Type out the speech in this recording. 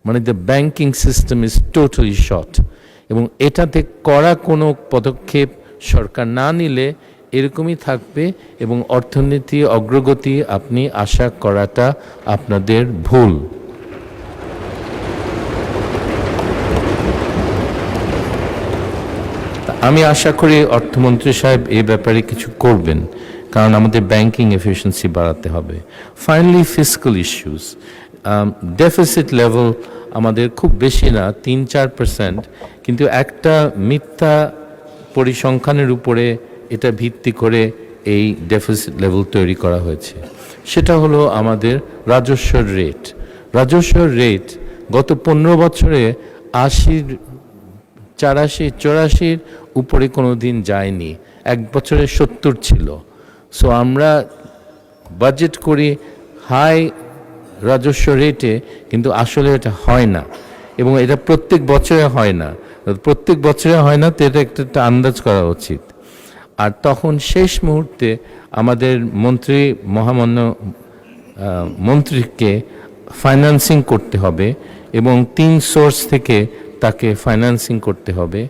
মানে the banking system is totally short, এবং এটাতে কড়া কোনো পদক্ষেপ সরকার না নিলে এরকমই থাকবে, এবং অর্থনীতি অগ্রগতি আপনি আশা করাটা আপনাদের ভুল। আমি আশা করি অর্থমন্ত্রী সাহেব এই ব্যাপারে কিছু করবেন, কারণ আমাদের ব্যাংকিং এফিসিয়েন্সি বাড়াতে হবে। Finally fiscal issues, deficit level আমাদের খুব বেশি না, 3-4%, কিন্তু একটা মিথ্যা পরিসংখ্যানের উপরে এটা ভিত্তি করে এই ডেফিসিট লেভেল তৈরি করা হয়েছে। সেটা হলো আমাদের রাজস্বের রেট। রাজস্বের রেট গত 15 বছরে 84-84 উপরে কোনো দিন যায়নি, এক বছরে 70 ছিল। সো আমরা বাজেট করি হাই রাজস্ব রেটে, কিন্তু আসলে এটা হয় না, এবং এটা প্রত্যেক বছরে হয় না। প্রত্যেক বছরে হয় না তো এটা একটা আন্দাজ করা উচিত। আর তখন শেষ মুহূর্তে আমাদের মহামান্য মন্ত্রীকে ফাইন্যান্সিং করতে হবে, এবং 3 সোর্স থেকে তাকে ফাইন্যান্সিং করতে হবে।